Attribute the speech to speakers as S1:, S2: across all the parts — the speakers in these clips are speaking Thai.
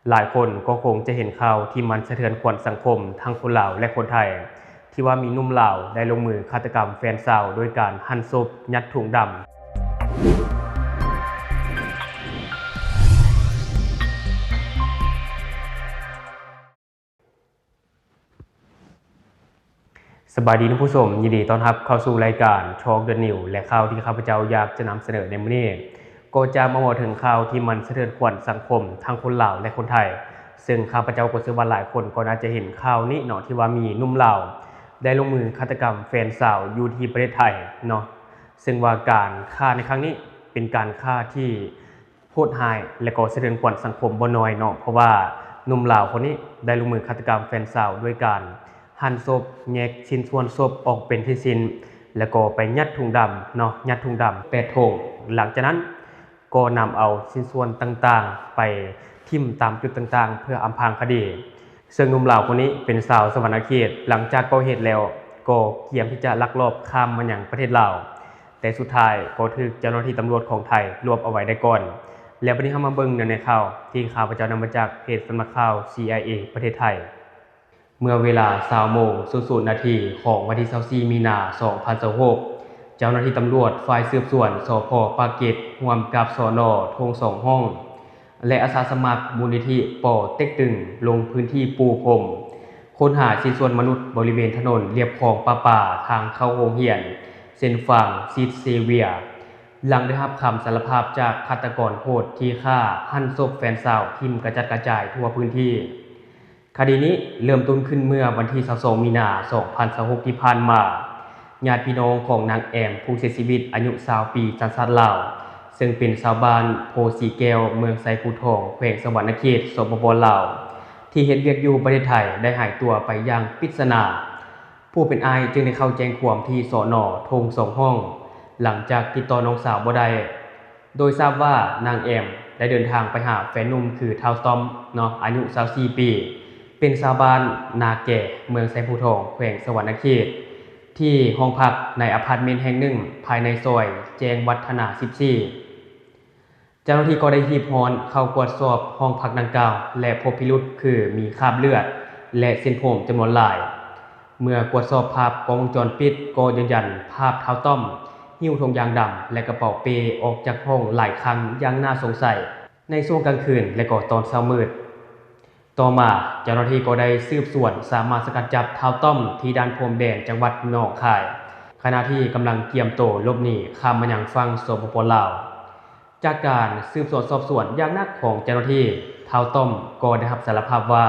S1: หลายคนก็คงจะเห็นข่าวที่มันสะเทือนขวัญสังคมทั้งคนลาวและคนไทยที่ว่ามีหนุ่มลาวได้ลงมือฆาตกรรมแฟนสาวโดยการหั่นศพยัดถุงดำสบายดีท่านผู้ชมยินดีต้อนรับเข้าสู่รายการทอล์กเดอะนิวและข่าวที่ข้าพเจ้าอยากจะนำเสนอในมื้อนี้ก็จะมาบอกถึงข่าวที่มันสะเทือนขวัญสังคมทั้งคนลาวและคนไทยซึ่งข้าพเจ้าก็เชื่อว่าหลายคนก็น่าจะเห็นข่าวนี้เนาะที่ว่ามีหนุ่มลาวได้ลงมือฆาตกรรมแฟนสาวอยู่ที่ประเทศไทยเนาะซึ่งว่าการฆ่าในครั้งนี้เป็นการฆ่าที่โหดร้ายและก็สะเทือนขวัญสังคมบ่น้อยเนาะเพราะว่าหนุ่มลาวคนนี้ได้ลงมือฆาตกรรมแฟนสาวด้วยการหั่นศพแยกชิ้นส่วนศพออกเป็นชิ้นๆแล้วก็ไปยัดถุงดำเนาะยัดถุงดำ8ถุงหลังจากนั้นก็นำเอาชิ้นส่วนต่างๆไปทิ่มตามจุดต่างๆเพื่ออำพรางคดีซึ่งหนุ่มลาวคนนี้เป็นสาวสวรรณเขตหลังจากก่อเหตุแล้วก็เตรียมที่จะลักลอบข้ามมายังประเทศลาวแต่สุดท้ายก็ถูกเจ้าหน้าที่ตำรวจของไทยรวบเอาไว้ได้ก่อนแล้ววันนี้เฮามาเบิ่งในข่าวที่ข้าพเจ้านำมาจากเพจสำนักข่าว CIA ประเทศไทยเมื่อเวลา 20:00 น.ของวันที่24มีนาคม2026เจ้าหน้าที่ตำรวจฝ่ายสืบสวนสภ.ปากเกร็ดร่วมกับสน.ทุ่ง2ห้องและอาสาสมัครมูลนิธิปอเต็กตึงลงพื้นที่ปูพรมค้นหาชิ้นส่วนมนุษย์บริเวณถนนเลียบคลองป่าทางเข้าโรงเรียนเส้นฝั่งซิดเซเวียหลังได้รับคำสารภาพจากฆาตกรโหดที่ฆ่าหั่นศพแฟนสาวทิ่มกระจัดกระจายทั่วพื้นที่คดีนี้เริ่มต้นขึ้นเมื่อวันที่22มีนาคม2026ที่ผ่านมาญาติพี่น้องของนางแอมผู้เสียชีวิตอายุ20ปีสัญชาติลาวซึ่งเป็นชาวบ้านโพสีแก้วเมืองไซภูทองแขวงสวรรณเขตสปป.ลาวที่เฮ็ดเวียกอยู่ประเทศไทยได้หายตัวไปอย่างปริศนาผู้เป็นอ้ายจึงได้เข้าแจ้งความที่สน.ทุ่ง2ห้องหลังจากติดต่อน้องสาวบ่ได้โดยทราบว่านางแอมได้เดินทางไปหาแฟนหนุ่มคือท้าวต้อมเนาะอายุ24ปีเป็นชาวบ้านนาแก่เมืองไซภูทองแขวงสวรรณเขตที่ห้องพักในอพาร์ตเมนต์แห่งหนึ่งภายในซอยแจ้งวัฒนา14เจ้าหน้าที่ก็ได้รีบร้อนเข้าตรวจสอบห้องพักดังกล่าวและพบพิรุธคือมีคราบเลือดและเส้นผมจำนวนหลายเมื่อตรวจสอบภาพกล้องวงจรปิดก็ยืนยันภาพท้าวต้อมหิ้วถุงยางดำและกระเป๋าเปออกจากห้องหลายครั้งอย่างน่าสงสัยในช่วงกลางคืนและก็ตอนเช้ามืดต่อมาเจ้าหน้าที่ก็ได้สืบสวนสามารถสกัดจับท้าวต้อมที่ด่านพรมแดนจังหวัดหนองคายขณะที่กำลังเตรียมโตหลบหนีข้ามมายังฝั่งสปป.ลาวจากการสืบสวนสอบสวนอย่างหนักของเจ้าหน้าที่ท้าวต้อมก็ได้รับสารภาพว่า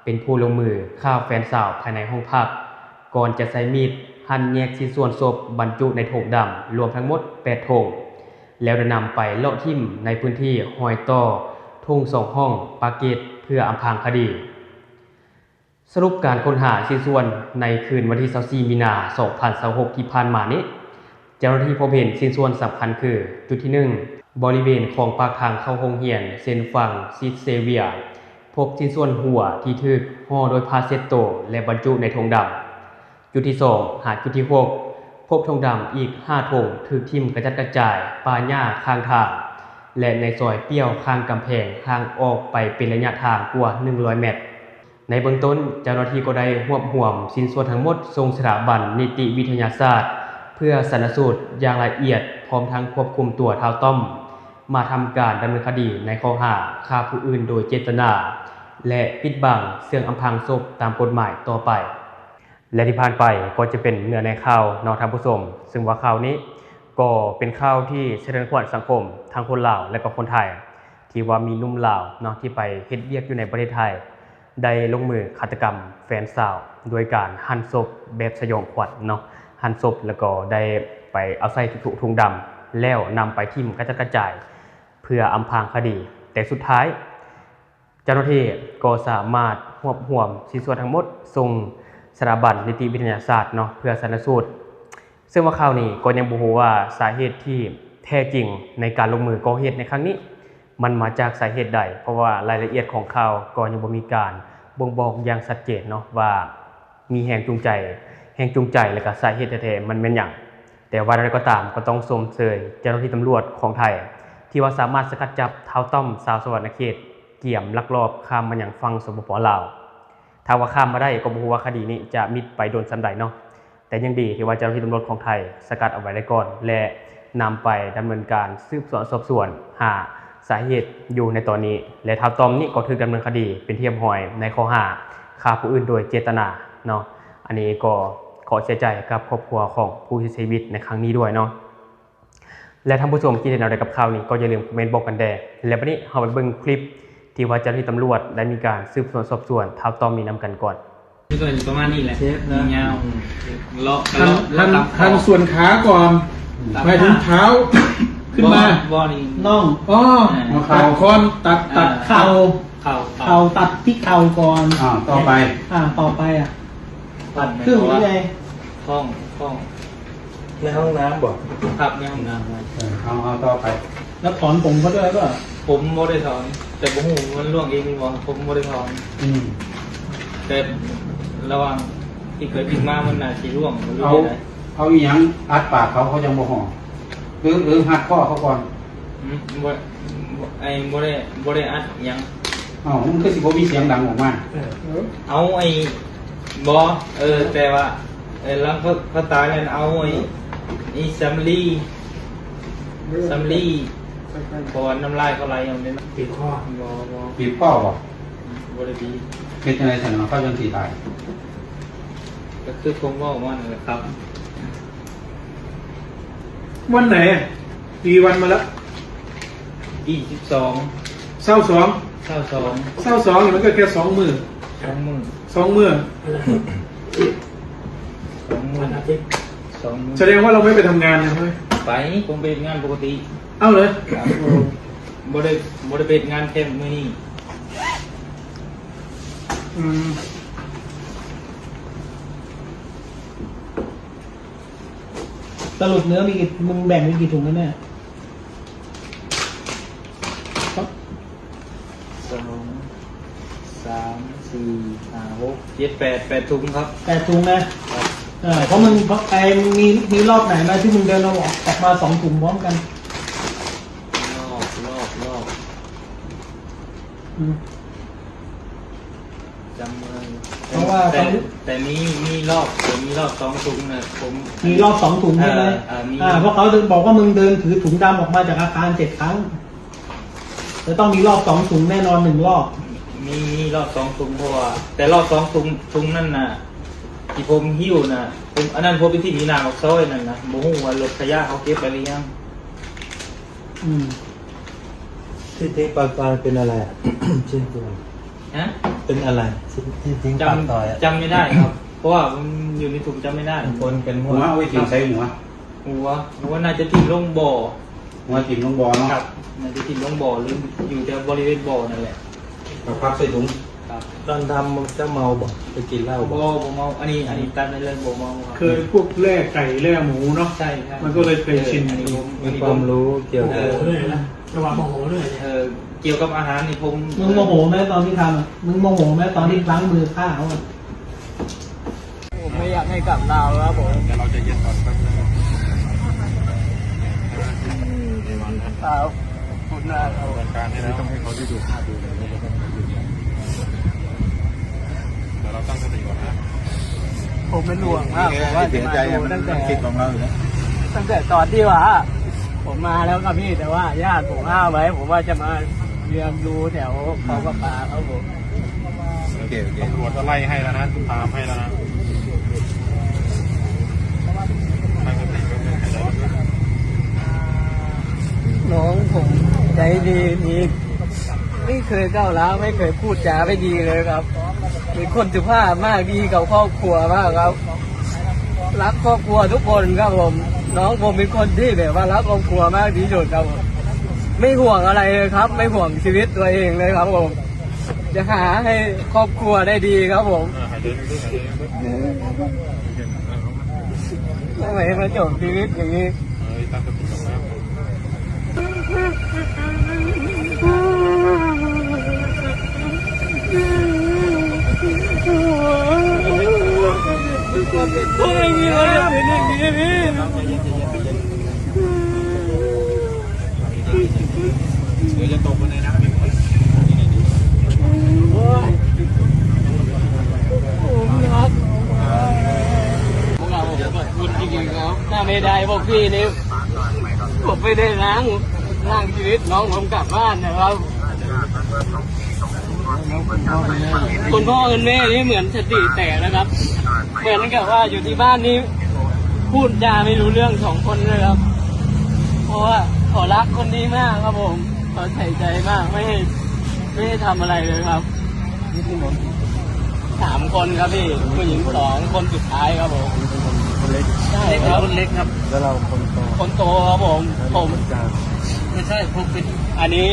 S1: เป็นผู้ลงมือฆ่าแฟนสาวภายในห้องพักก่อนจะใช้มีดหั่นแยกชิ้นส่วนศพบรรจุในโถงดำรวมทั้งหมด8โถงแล้วได้นำไปเลาะทิ่มในพื้นที่ห้อยต่อทุ่ง2ห้องปากเกร็ดเพื่ออำพรางคดีสรุปการค้นหาชิ้นส่วนในคืนวันที่24มีนาคม2026ที่ผ่านมานี้เจ้าหน้าที่พบเห็นชิ้นส่วนสำคัญคือจุดที่1บริเวณของปากทางเข้าโรงเรียนเส้นฝั่งซิดเซเวียพบชิ้นส่วนหัวที่ถูกห่อโดยผ้าเช็ดโตและบรรจุในถุงดำจุดที่2หาจุดที่6พบถุงดำอีก5ถุงถูกทิ่มกระจัดกระจายป่าหญ้าข้างทางและในซอยเปี้ยวข้างกำแพงห่างออกไปเป็นระยะทางกว่า100เมตรในเบื้องต้นเจ้าหน้าที่ก็ได้รวบรวมชิ้นส่วนทั้งหมดส่งสถาบันนิติวิทยาศาสตร์เพื่อชันสูตรอย่างละเอียดพร้อมทั้งควบคุมตัวท้าวต้อมมาทำการดำเนินคดีในข้อหาฆ่าผู้อื่นโดยเจตนาและปิดบังเสื่องอำพรางศพตามกฎหมายต่อไปและที่ผ่านไปก็จะเป็นเนื้อในข่าวเนาะท่านผู้ชมซึ่งว่าข่าวนี้ก็เป็นข่าวที่สะเทือนขวัญสังคมทั้งคนลาวและก็คนไทยที่ว่ามีหนุ่มลาวเนาะที่ไปเฮ็ดเวียกอยู่ในประเทศไทยได้ลงมือฆาตกรรมแฟนสาวโดยการหั่นศพแบบสยองขวัญเนาะหั่นศพแล้วก็ได้ไปเอาใส่ถุงดำแล้วนำไปทิ่มกระจัดกระจายเพื่ออำพรางคดีแต่สุดท้ายเจ้าหน้าที่ก็สามารถรวบรวมชิ้นส่วนทั้งหมดส่งสถาบันนิติวิทยาศาสตร์เนาะเพื่อชันสูตรซึ่งว่าข่าวนี้ก็ยังบ่ฮู้ว่าสาเหตุที่แท้จริงในการลงมือก่อเหตุในครั้งนี้มันมาจากสาเหตุใดเพราะว่ารายละเอียดของข่าวก็ยังบ่มีการบ่งบอกอย่างชัดเจนเนาะว่ามีแรงจูงใจและก็สาเหตุแท้ๆมันเป็นหยังแต่ว่าอะไรก็ตามก็ต้องชมเชยเจ้าหน้าที่ตำรวจของไทยที่ว่าสามารถสกัดจับท้าวต้อมสาวสวรรณเขต เกี่ยมลักลอบข้ามมาอย่างฟังสปป.ลาวถ้าว่าข้ามมาได้ก็บ่ฮู้ว่าคดีนี้จะมิดไปโดนสันใดเนาะแต่ยังดีที่ว่าเจ้าหน้าที่ตำรวจของไทยสกัดเอาไว้ได้ก่อนและนำไปดำเนินการสืบสวนสอบสวนหาสาเหตุอยู่ในตอนนี้และท้าวตอมนี้ก็ถูกดำเนินคดีเป็นที่เรียบร้อยในข้อหาฆ่าผู้อื่นโดยเจตนาเนาะอันนี้ก็ขอเสียใจกับครอบครัวของผู้เสียชีวิตในครั้งนี้ด้วยเนาะและท่านผู้ชมคิดเห็นอะไรกับข่าวนี้ก็อย่าลืมคอมเมนต์บอกกันแด่และวันนี้เราไปเบิ่งคลิปที่ว่าเจ้าหน้าที่ตำรวจได้มีการสืบสวนสอบสวนท้าวตอมนี้นำกันก่อน
S2: นี่ก็ประมาณนี้แหละเงาเลาะ
S3: หันส่วนขาก่อนไปถึงเท้าขึ้นมา
S2: บอนี่
S3: น่องเข่าคอนตัดเข่าตัดที่เข่าก่อนต่อไปตัดเครื่องนี้ไง
S2: ห้อง
S3: ในห้องน้ำบอก
S2: ครับในห้องน้ำ
S3: เอาต่อไปแล้วถอนผมก็ด้วยป่ะ
S2: ผมไม่ได้ถอนแต่ผมหูมันร่วงเองบอกผมไม่ได้ถอนแต่ระวังที่เกิดขึ้นมามันน่าจะร่วง
S3: เอาอีหยังอัดปากเขายังโมโหหรือหัดข้อเขาก่อน
S2: ไอ้บ่ได้อัดยัง
S3: มันคือสิบ่มีเสียงดังออกมา
S2: เอาไอ้บ่แต่ว่าแล้วเขาตายแล้วเอาไอ้ซัมลี่พอน้ำลายเขาไหลอย่างนี้
S3: ปิดข้อ
S2: บ่
S3: ได้บีเป็นอะไรสันเขายังสีตาย
S2: ก็คือผมบอกว่านั่นแหละครับ
S3: วันไหนกี่วันมาแล้ว
S2: 22
S3: เศร้าสองเนี่ยมันก็แค่2 มื้อแสดงว่าเราไม่ไปทำงานใช่ไหม
S2: ไปผมไปงานปกติ
S3: เอาเลย
S2: บ่ได้ไปงานแค่มื้อนี้
S3: สรุปเนื้อมีมึงแบ่งเป็นกี่ถุงแล้วเนี่ย
S2: 2 3 4 5 6 7 8ถุงครับ
S3: 8ถุงนะเพราะมึงมีรอบไหนไหมที่มึงเดินออกมา2 ถุงพร้อมกัน
S2: รอบจำเลย
S3: เพราะว่า
S2: แต่มีรอบ2 ถุงนะผม
S3: มีรอบ2 ถุงใช่ไหมเพราะเขาบอกว่ามึงเดินถือถุงดำออกมาจากอาคาร7 ครั้งจะต้องมีรอบ2 ถุงแน่นอน1 รอบ
S2: มีรอบ2 ถุงเพราะว่าแต่รอบ2 ถุงนั่นน่ะที่ผมหิ้วน่ะผมอันนั้นผมไปที่มีนาของซอยนั่นนะบ่ฮู้ว่ารถขยะเขาเก็บไปหรือยัง
S4: ที่ปากเป็นอะไรชื่อตัวเป็นอะไรที่ทิ้งปากต่อย
S2: จำไม่ได้ครับเพราะว่ามันอยู่ในถุงจำไม่ได้
S4: คนเป็น
S3: หัวเอาไว้ทิ้งใส่หั
S2: วน่าจะทิ้งลงบ่อ
S3: ทิ้งลงบ่อเนาะ
S2: ครับน่าจะทิ้งลงบ่อหรืออยู่แถวบริเวณบ่อนั่นแหละ
S3: พักใส่ถุง
S4: ตอนทำจะเมาบ่ไปกินเหล้า
S2: บ่เมาอันนี้ตัดในเรื่องบ่เมาครับ
S3: เคยพวกแร่ไก่แร่หมูเนาะ
S2: ใช่
S3: มันก็เลยเคยชิน
S4: มีความรู้เกี่ยวกับ
S3: ด้วยนะจังหวะโมโหด้วย
S2: เกี่ยวกับอาหารนี่ผม
S3: มึงโมโหไหมตอนที่ทำมึงโมโหไหมตอนที่ล้างมือฆ่าเขา
S2: ผมไม่อยากให้กลับดาวแล้วผม
S4: แต่เราจะเย็นก่อนแป๊บนึง
S2: ครับคุณน่าเอา
S4: การให้ต้องให้เขาได้ดูภาพดูเลยแต่เราตั้งสติก่อนนะ
S2: ผมเป็นห่วงมากผมว่า
S4: เสียใจตั้งแต่คิดของเราอยู่แล้ว
S2: ตั้งแต่ตอนที่ว่าผมมาแล้วครับพี่แต่ว่าญาติผมห้ามไว้ผมว่าจะมาเรียนดูแถวเขาประปาครับผม
S4: โอเคตำรวจก็ไล่ให้แล้วนะตามให้แล้วนะ
S2: น้องผมใจดีมีไม่เคยก้าวร้าวไม่เคยพูดจาไม่ดีเลยครับเป็นคนสุภาพมากดีกับครอบครัวมากครับรักครอบครัวทุกคนครับผมน้องผมเป็นคนที่แบบว่ารักครอบครัวมากที่สุดครับผมไม่ห่วงอะไรเลยครับไม่ห่วงชีวิตตัวเองเลยครับผมจะหาให้ครอบครัวได้ดีครับผมทำไมมาจบชีวิตอย่างนี้พวกไอ้นี่เขาจะเป็นอย่างนี้พี่
S4: เดี๋ยวจะตกไปในน้ำ
S2: พี่นี่ผมไม่ได้ล้างชีวิตน้องผมกลับบ้านนะครับคุณพ่อคุณแม่นี่เหมือนสติแตกนะครับเหมือนกับว่าอยู่ที่บ้านนี้พูดจาไม่รู้เรื่องสองคนเลยครับเพราะว่าเขารักคนนี้มากครับผมเขาใส่ใจมากไม่ให้ทำอะไรเลยครับ3 คนครับพี่ผู้หญิง2 คนสุดท้ายครับผมคนเล็กใช่ครับคนเล็กครับแล้วเราคนโตครับผมไม่ใช่ผมเป็นอันนี้